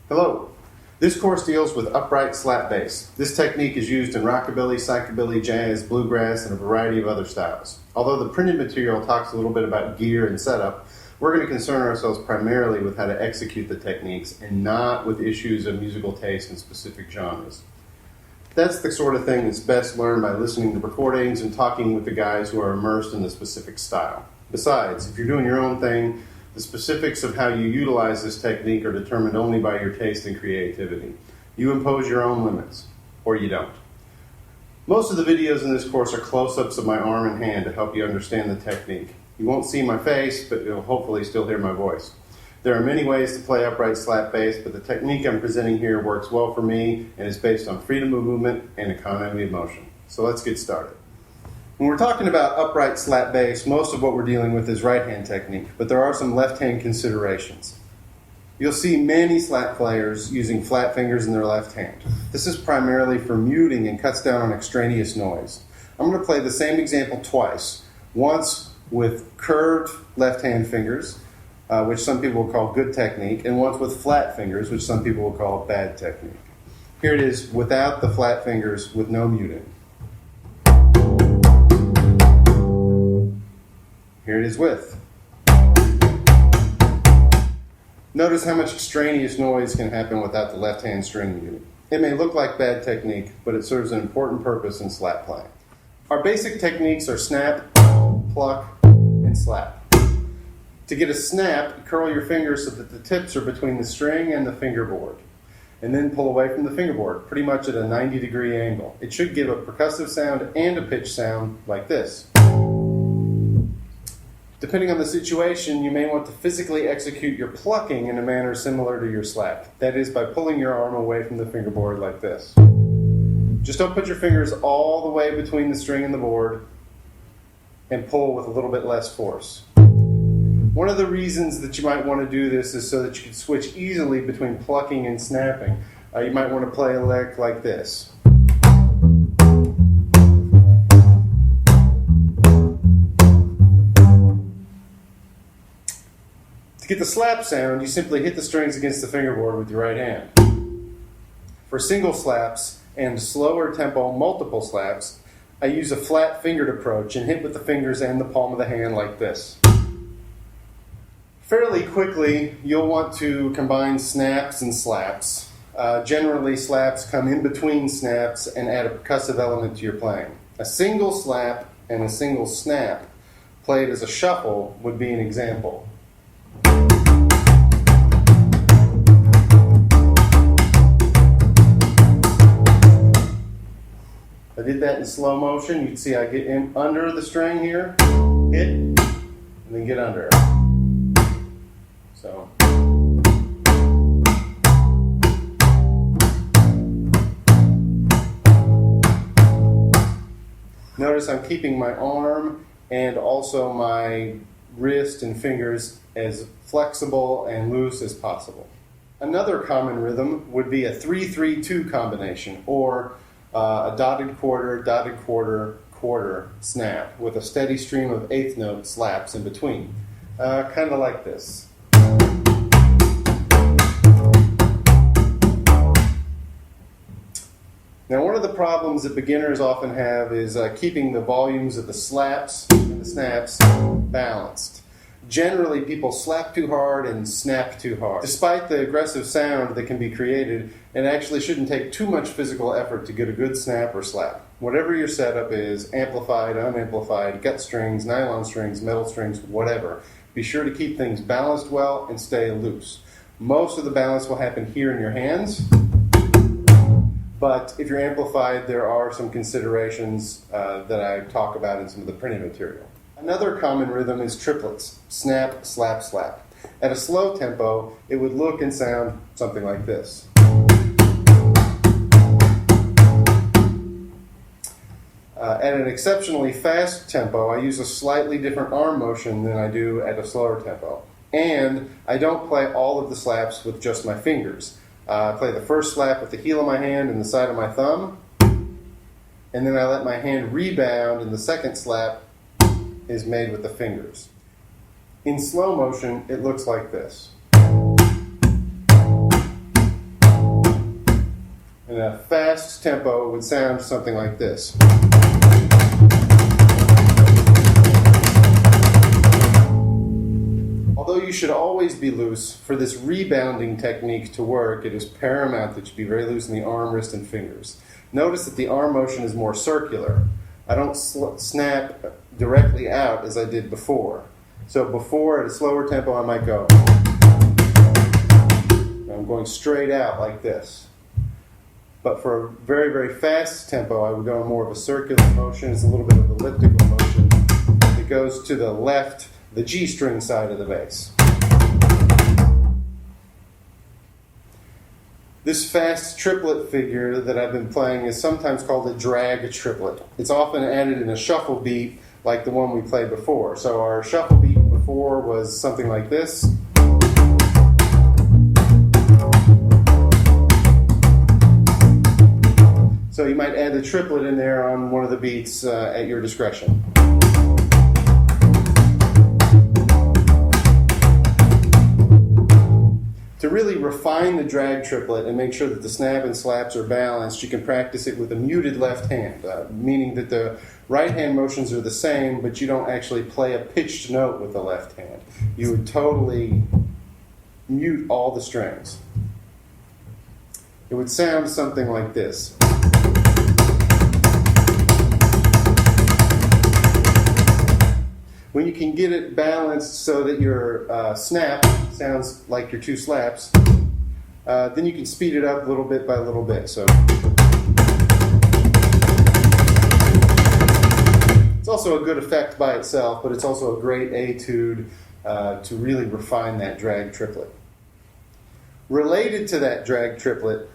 Hello. This course deals with upright slap bass. This technique is used in rockabilly, psychobilly, jazz, bluegrass, and a variety of other styles. Although the printed material talks a little bit about gear and setup, we're going to concern ourselves primarily with how to execute the techniques and not with issues of musical taste in specific genres. That's the sort of thing that's best learned by listening to recordings and talking with the guys who are immersed in the specific style. Besides, if you're doing your own thing, the specifics of how you utilize this technique are determined only by your taste and creativity. You impose your own limits, or you don't. Most of the videos in this course are close-ups of my arm and hand to help you understand the technique. You won't see my face, but you'll hopefully still hear my voice. There are many ways to play upright slap bass, but the technique I'm presenting here works well for me and is based on freedom of movement and economy of motion. So let's get started. When we're talking about upright slap bass, most of what we're dealing with is right-hand technique, but there are some left-hand considerations. You'll see many slap players using flat fingers in their left hand. This is primarily for muting and cuts down on extraneous noise. I'm going to play the same example twice, once with curved left-hand fingers, which some people will call good technique, and once with flat fingers, which some people will call bad technique. Here it is without the flat fingers, with no muting. Here it is with. Notice how much extraneous noise can happen without the left-hand string muting. It may look like bad technique, but it serves an important purpose in slap playing. Our basic techniques are snap, pluck, and slap. To get a snap, curl your fingers so that the tips are between the string and the fingerboard, and then pull away from the fingerboard, pretty much at a 90-degree angle. It should give a percussive sound and a pitch sound like this. Depending on the situation, you may want to physically execute your plucking in a manner similar to your slap. That is, by pulling your arm away from the fingerboard like this. Just don't put your fingers all the way between the string and the board, and pull with a little bit less force. One of the reasons that you might want to do this is so that you can switch easily between plucking and snapping. You might want to play a lick like this. To get the slap sound, you simply hit the strings against the fingerboard with your right hand. For single slaps and slower tempo multiple slaps, I use a flat-fingered approach and hit with the fingers and the palm of the hand like this. Fairly quickly, you'll want to combine snaps and slaps. Generally, slaps come in between snaps and add a percussive element to your playing. A single slap and a single snap played as a shuffle would be an example. I did that in slow motion. You'd see I get in under the string here, hit, and then get under. So. Notice I'm keeping my arm and also my wrist and fingers as flexible and loose as possible. Another common rhythm would be a 3-3-2 combination, or a dotted quarter, quarter snap with a steady stream of eighth note slaps in between. Kind of like this. Now, one of the problems that beginners often have is keeping the volumes of the slaps and the snaps balanced. Generally, people slap too hard and snap too hard. Despite the aggressive sound that can be created, it actually shouldn't take too much physical effort to get a good snap or slap. Whatever your setup is, amplified, unamplified, gut strings, nylon strings, metal strings, whatever, be sure to keep things balanced well and stay loose. Most of the balance will happen here in your hands, but if you're amplified, there are some considerations that I talk about in some of the printed material. Another common rhythm is triplets: snap, slap, slap. At a slow tempo, it would look and sound something like this. At an exceptionally fast tempo, I use a slightly different arm motion than I do at a slower tempo. And I don't play all of the slaps with just my fingers. I play the first slap with the heel of my hand and the side of my thumb, and then I let my hand rebound, and the second slap is made with the fingers. In slow motion, it looks like this. In a fast tempo, it would sound something like this. Although you should always be loose, for this rebounding technique to work, it is paramount that you be very loose in the arm, wrist, and fingers. Notice that the arm motion is more circular. I don't snap directly out as I did before. So before, at a slower tempo, I might go. I'm going straight out like this. But for a very, very fast tempo, I would go in more of a circular motion. It's a little bit of elliptical motion. It goes to the left, the G string side of the bass. This fast triplet figure that I've been playing is sometimes called a drag triplet. It's often added in a shuffle beat like the one we played before. So our shuffle beat before was something like this. So you might add the triplet in there on one of the beats at your discretion. To really refine the drag triplet and make sure that the snap and slaps are balanced, you can practice it with a muted left hand, meaning that the right hand motions are the same, but you don't actually play a pitched note with the left hand. You would totally mute all the strings. It would sound something like this. When you can get it balanced so that your snap sounds like your two slaps, then you can speed it up little bit by little bit. So it's also a good effect by itself, but it's also a great etude to really refine that drag triplet. Related to that drag triplet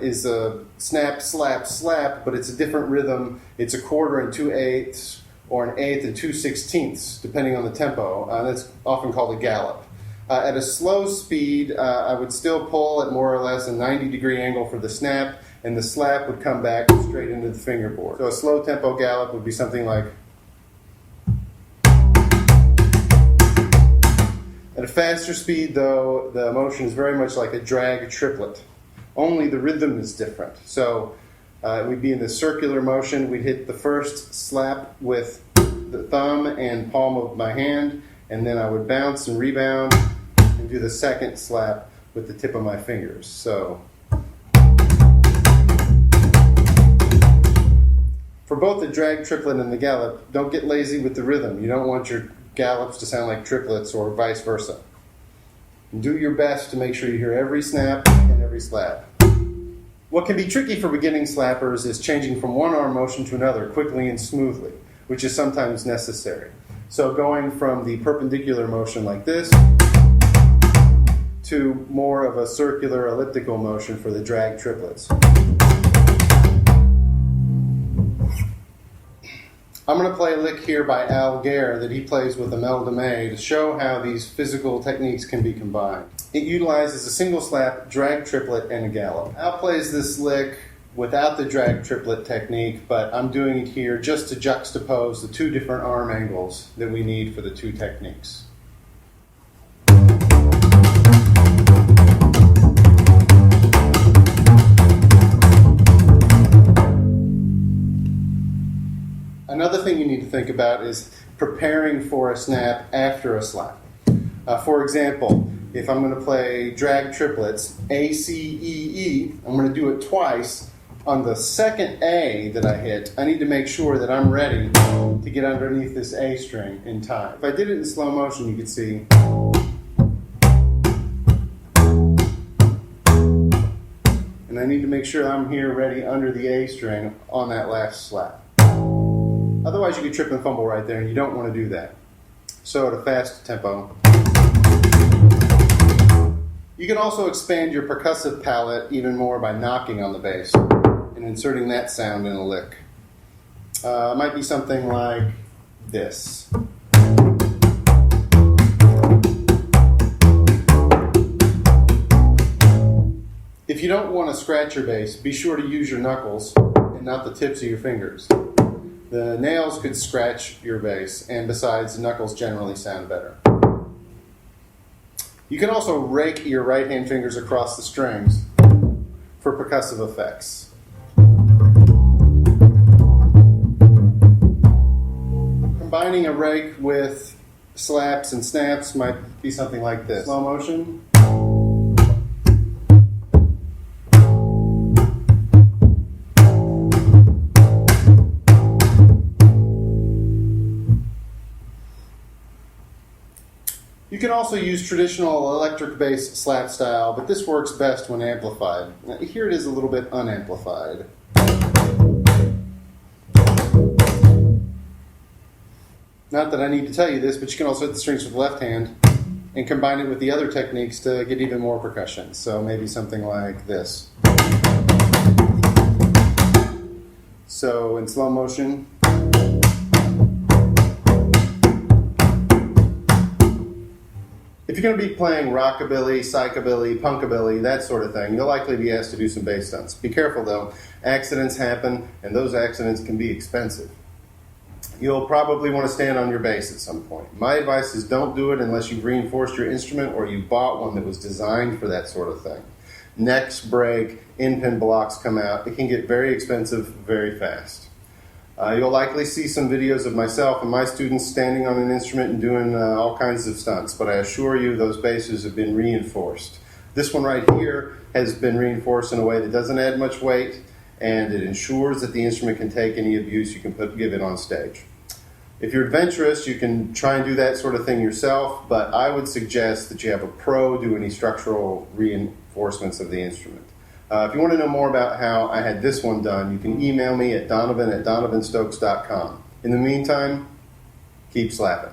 is a snap, slap, slap, but it's a different rhythm. It's a quarter and 2/8, or an eighth and 2/16, depending on the tempo. That's often called a gallop. At a slow speed, I would still pull at more or less a 90-degree angle for the snap, and the slap would come back straight into the fingerboard. So a slow tempo gallop would be something like. At a faster speed, though, the motion is very much like a drag triplet. Only the rhythm is different. So we'd be in the circular motion. We'd hit the first slap with the thumb and palm of my hand, and then I would bounce and rebound and do the second slap with the tip of my fingers. So for both the drag triplet and the gallop, don't get lazy with the rhythm. You don't want your gallops to sound like triplets or vice versa. Do your best to make sure you hear every snap and every slap. What can be tricky for beginning slappers is changing from one arm motion to another quickly and smoothly, which is sometimes necessary. So going from the perpendicular motion like this to more of a circular elliptical motion for the drag triplets. I'm going to play a lick here by Al Gare that he plays with Amel DeMay to show how these physical techniques can be combined. It utilizes a single slap, drag triplet, and a gallop. Al plays this lick without the drag triplet technique, but I'm doing it here just to juxtapose the two different arm angles that we need for the two techniques. Another thing you need to think about is preparing for a snap after a slap. For example, if I'm going to play drag triplets, A, C, E, E, I'm going to do it twice. On the second A that I hit, I need to make sure that I'm ready to get underneath this A string in time. If I did it in slow motion, you could see. And I need to make sure I'm here ready under the A string on that last slap. Otherwise, you could trip and fumble right there, and you don't want to do that. So at a fast tempo. You can also expand your percussive palette even more by knocking on the bass and inserting that sound in a lick. It might be something like this. If you don't want to scratch your bass, be sure to use your knuckles and not the tips of your fingers. The nails could scratch your bass, and besides, the knuckles generally sound better. You can also rake your right hand fingers across the strings for percussive effects. Combining a rake with slaps and snaps might be something like this. Slow motion. You can also use traditional electric bass slap style, but this works best when amplified. Here it is a little bit unamplified. Not that I need to tell you this, but you can also hit the strings with the left hand and combine it with the other techniques to get even more percussion. So maybe something like this. So in slow motion. If you're going to be playing rockabilly, psychobilly, punkabilly, that sort of thing, you'll likely be asked to do some bass stunts. Be careful though, accidents happen, and those accidents can be expensive. You'll probably want to stand on your bass at some point. My advice is don't do it unless you've reinforced your instrument or you bought one that was designed for that sort of thing. Necks break, in-pin blocks come out. It can get very expensive very fast. You'll likely see some videos of myself and my students standing on an instrument and doing all kinds of stunts, but I assure you those basses have been reinforced. This one right here has been reinforced in a way that doesn't add much weight, and it ensures that the instrument can take any abuse you can give it on stage. If you're adventurous, you can try and do that sort of thing yourself, but I would suggest that you have a pro do any structural reinforcements of the instrument. If you want to know more about how I had this one done, you can email me at donovan@donovanstokes.com. In the meantime, keep slapping.